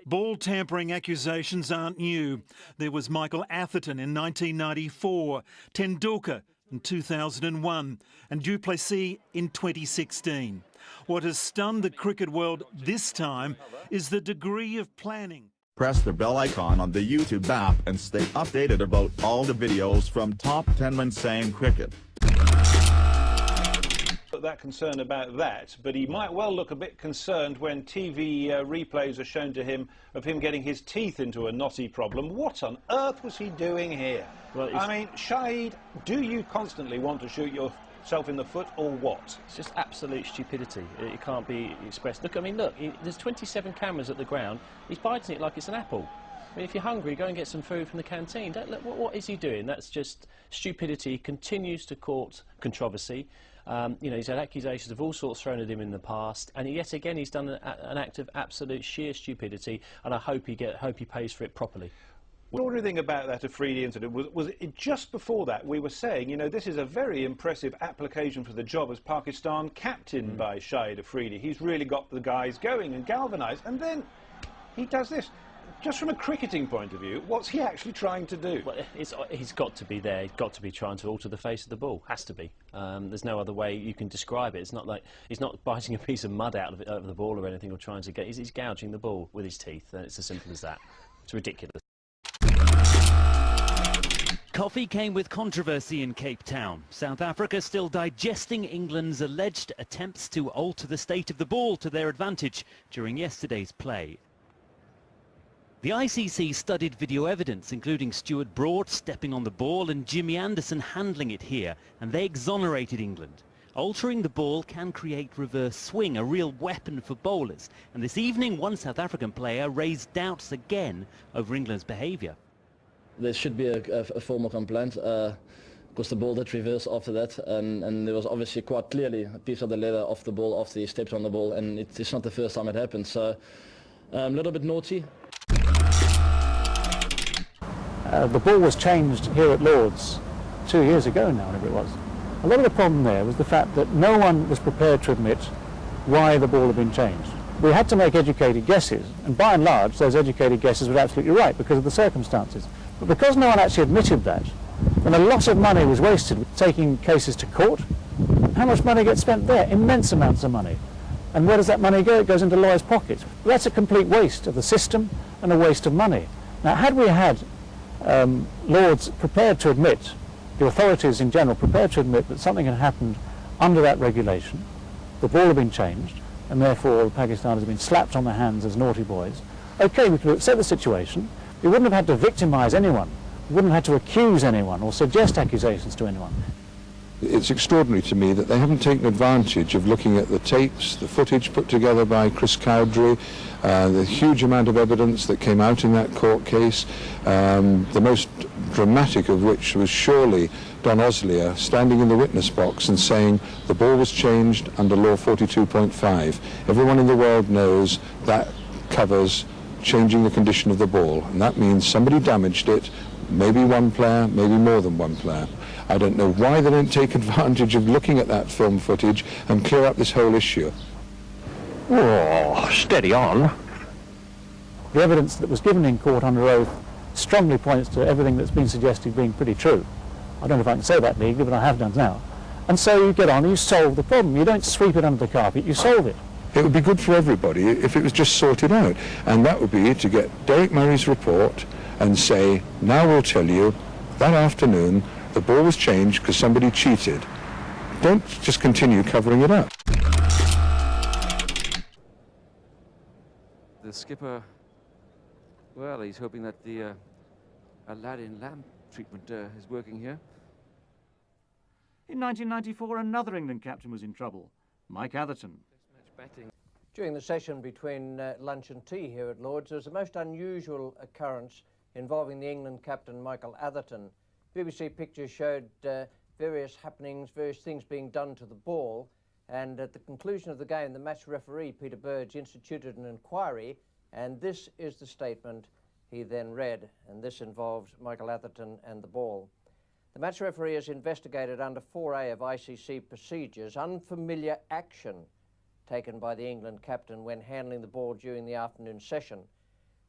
Ball tampering accusations aren't new. There was Michael Atherton in 1994, Tendulkar in 2001 and du Plessis in 2016. What has stunned the cricket world this time is the degree of planning. Press the bell icon on the YouTube app and stay updated about all the videos from Top 10 Men Saying Cricket. That concern about that, but he might well look a bit concerned when TV replays are shown to him of him getting his teeth into a knotty problem. What on earth was he doing here? Well, I mean, Shahid, do you constantly want to shoot yourself in the foot or what? It's just absolute stupidity. It can't be expressed. Look, I mean, look, there's 27 cameras at the ground. He's biting it like it's an apple. I mean, if you're hungry, go and get some food from the canteen. Look, what is he doing? That's just stupidity. He continues to court controversy. You know, he's had accusations of all sorts thrown at him in the past, and yet again he's done an act of absolute sheer stupidity, and I hope he pays for it properly. What do you think about that Afridi incident? Was it just before that we were saying, you know, this is a very impressive application for the job as Pakistan captain by Shahid Afridi. He's really got the guys going and galvanised, and then he does this. Just from a cricketing point of view, what's he actually trying to do? Well, he's got to be there. He's got to be trying to alter the face of the ball. Has to be. There's no other way you can describe it. It's not like he's not biting a piece of mud out of the ball or anything, or trying to get. He's gouging the ball with his teeth. And it's as simple as that. It's ridiculous. Coffee came with controversy in Cape Town. South Africa still digesting England's alleged attempts to alter the state of the ball to their advantage during yesterday's play. The ICC studied video evidence, including Stuart Broad stepping on the ball and Jimmy Anderson handling it here, and they exonerated England. Altering the ball can create reverse swing, a real weapon for bowlers. And this evening, one South African player raised doubts again over England's behaviour. There should be a formal complaint, because the ball did reverse after that, and there was obviously quite clearly a piece of the leather off the ball after he stepped on the ball, and it's not the first time it happened, so a little bit naughty. The ball was changed here at Lord's 2 years ago now, whatever it was. A lot of the problem there was the fact that no one was prepared to admit why the ball had been changed. We had to make educated guesses, and by and large those educated guesses were absolutely right because of the circumstances. But because no one actually admitted that, then a lot of money was wasted taking cases to court. How much money gets spent there? Immense amounts of money. And where does that money go? It goes into lawyers' pockets. That's a complete waste of the system and a waste of money. Now, had we had Lords prepared to admit, the authorities in general prepared to admit that something had happened under that regulation, the ball had been changed, and therefore the Pakistanis had been slapped on the hands as naughty boys, okay, we could accept the situation. We wouldn't have had to victimise anyone. We wouldn't have had to accuse anyone or suggest accusations to anyone. It's extraordinary to me that they haven't taken advantage of looking at the tapes, the footage put together by Chris Cowdrey, the huge amount of evidence that came out in that court case, the most dramatic of which was surely Don Oslier standing in the witness box and saying the ball was changed under law 42.5. Everyone in the world knows that covers changing the condition of the ball, and that means somebody damaged it, maybe one player, maybe more than one player. I don't know why they didn't take advantage of looking at that film footage and clear up this whole issue. Oh, steady on. The evidence that was given in court under oath strongly points to everything that's been suggested being pretty true. I don't know if I can say that legally, but I have done now. And so you get on and you solve the problem. You don't sweep it under the carpet, you solve it. It would be good for everybody if it was just sorted out, and that would be to get Derek Murray's report and say, now we'll tell you, that afternoon the ball was changed because somebody cheated. Don't just continue covering it up. The skipper, well, he's hoping that the Aladdin lamp treatment is working here. In 1994, another England captain was in trouble, Mike Atherton. During the session between lunch and tea here at Lord's, there was a most unusual occurrence involving the England captain Michael Atherton. BBC pictures showed various happenings, various things being done to the ball, and at the conclusion of the game the match referee Peter Burge instituted an inquiry, and this is the statement he then read, and this involves Michael Atherton and the ball. The match referee has investigated under 4A of ICC procedures unfamiliar action taken by the England captain when handling the ball during the afternoon session.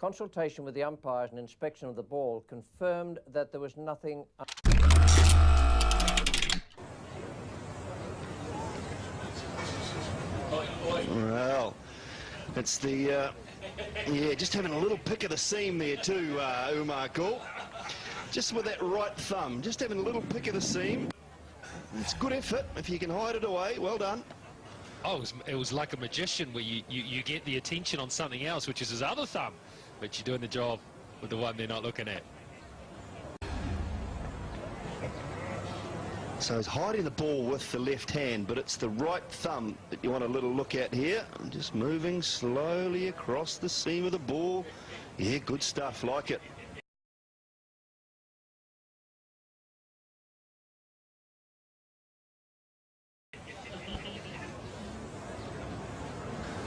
Consultation with the umpires and inspection of the ball confirmed that there was nothing. Well, it's the, yeah, just having a little pick of the seam there too, Umar Gul. Just with that right thumb, just having a little pick of the seam. It's good effort. If you can hide it away, well done. Oh, it was like a magician where you get the attention on something else, which is his other thumb, but you're doing the job with the one they're not looking at. So he's hiding the ball with the left hand, but it's the right thumb that you want a little look at here. I'm just moving slowly across the seam of the ball. Yeah, good stuff, like it.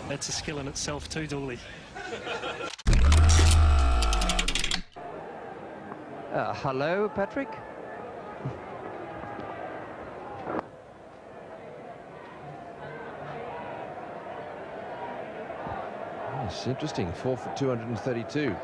That's a skill in itself too, Dooley. Hello, Patrick? It's interesting, 4 for 232.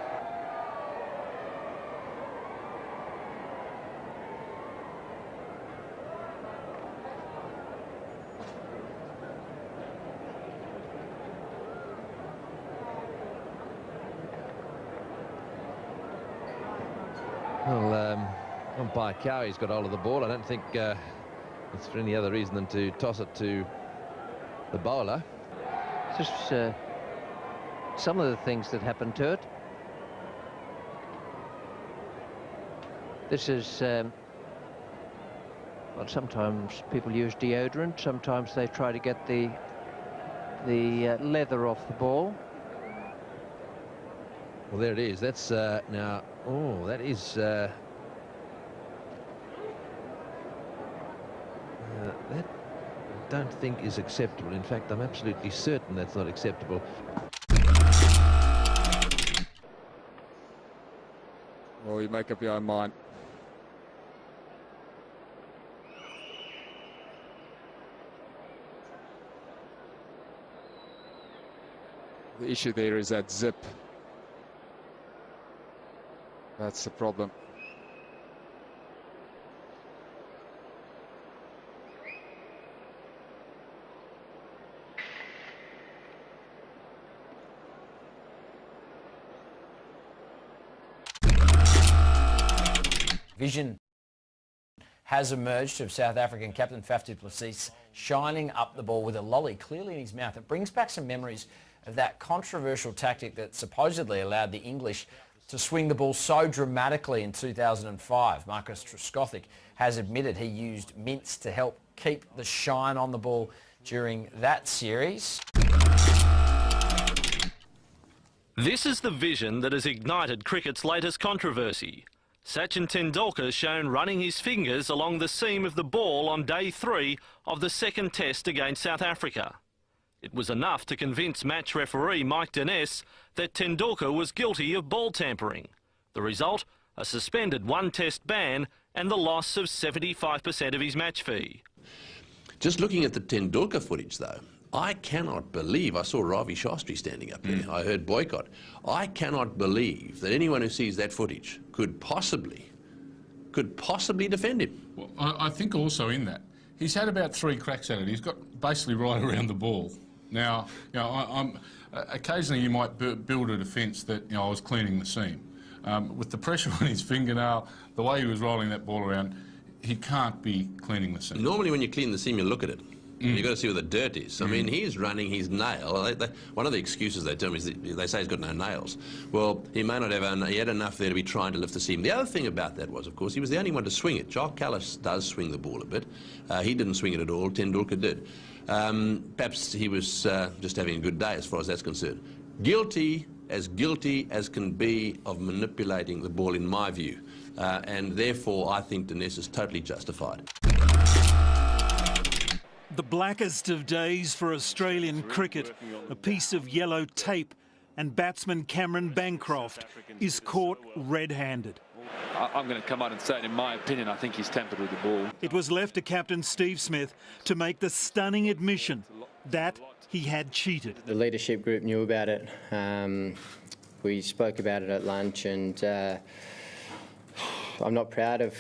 Well, umpire Cowie's got hold of the ball. I don't think it's for any other reason than to toss it to the bowler. Just some of the things that happened to it. This is, well, sometimes people use deodorant, sometimes they try to get the leather off the ball. Well, there it is. That's now, oh, that is that I don't think is acceptable. In fact, I'm absolutely certain that's not acceptable. Well, you make up your own mind. The issue there is that zip. That's the problem. Vision has emerged of South African captain Faf du Plessis shining up the ball with a lolly clearly in his mouth. It brings back some memories of that controversial tactic that supposedly allowed the English to swing the ball so dramatically in 2005. Marcus Trescothick has admitted he used mints to help keep the shine on the ball during that series. This is the vision that has ignited cricket's latest controversy. Sachin Tendulkar shown running his fingers along the seam of the ball on day 3 of the second test against South Africa. It was enough to convince match referee Mike Dennis that Tendulkar was guilty of ball tampering. The result, a suspended 1-test ban and the loss of 75% of his match fee. Just looking at the Tendulkar footage, though, I cannot believe, I saw Ravi Shastri standing up there, I heard boycott. I cannot believe that anyone who sees that footage could possibly defend him. Well, I think also in that, he's had about 3 cracks at it. He's got basically right around the ball. Now, you know, occasionally you might build a defence that, you know, I was cleaning the seam. With the pressure on his fingernail, the way he was rolling that ball around, he can't be cleaning the seam. Normally when you clean the seam, you look at it. You've got to see where the dirt is. I mean, he's running his nail. One of the excuses they tell me is that they say he's got no nails. Well, he may not have, he had enough there to be trying to lift the seam. The other thing about that was, of course, he was the only one to swing it. Jacques Kallis does swing the ball a bit. He didn't swing it at all. Tendulkar did. Perhaps he was just having a good day as far as that's concerned. Guilty as can be of manipulating the ball, in my view. And therefore, I think Dennis is totally justified. The blackest of days for Australian cricket. A piece of yellow tape and batsman Cameron Bancroft is caught red-handed. I'm going to come out and say it, in my opinion, I think he's tampered with the ball. It was left to captain Steve Smith to make the stunning admission that he had cheated. The leadership group knew about it. We spoke about it at lunch, and I'm not proud of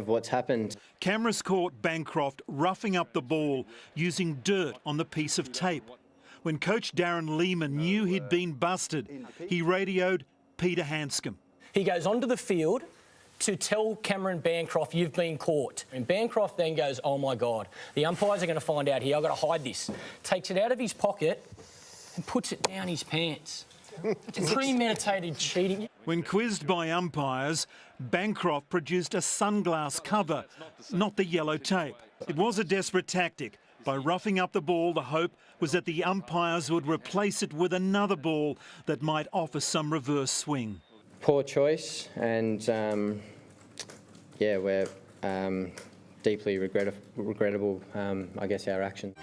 what's happened. Cameras caught Bancroft roughing up the ball using dirt on the piece of tape. When coach Darren Lehman knew he'd been busted, he radioed Peter Hanscom. He goes onto the field to tell Cameron Bancroft, you've been caught. And Bancroft then goes, oh my God, the umpires are going to find out here, I've got to hide this. Takes it out of his pocket and puts it down his pants. Premeditated cheating. When quizzed by umpires, Bancroft produced a sunglass cover, not the yellow tape. It was a desperate tactic. By roughing up the ball, the hope was that the umpires would replace it with another ball that might offer some reverse swing. Poor choice, and yeah, we're deeply regrettable, I guess, our actions.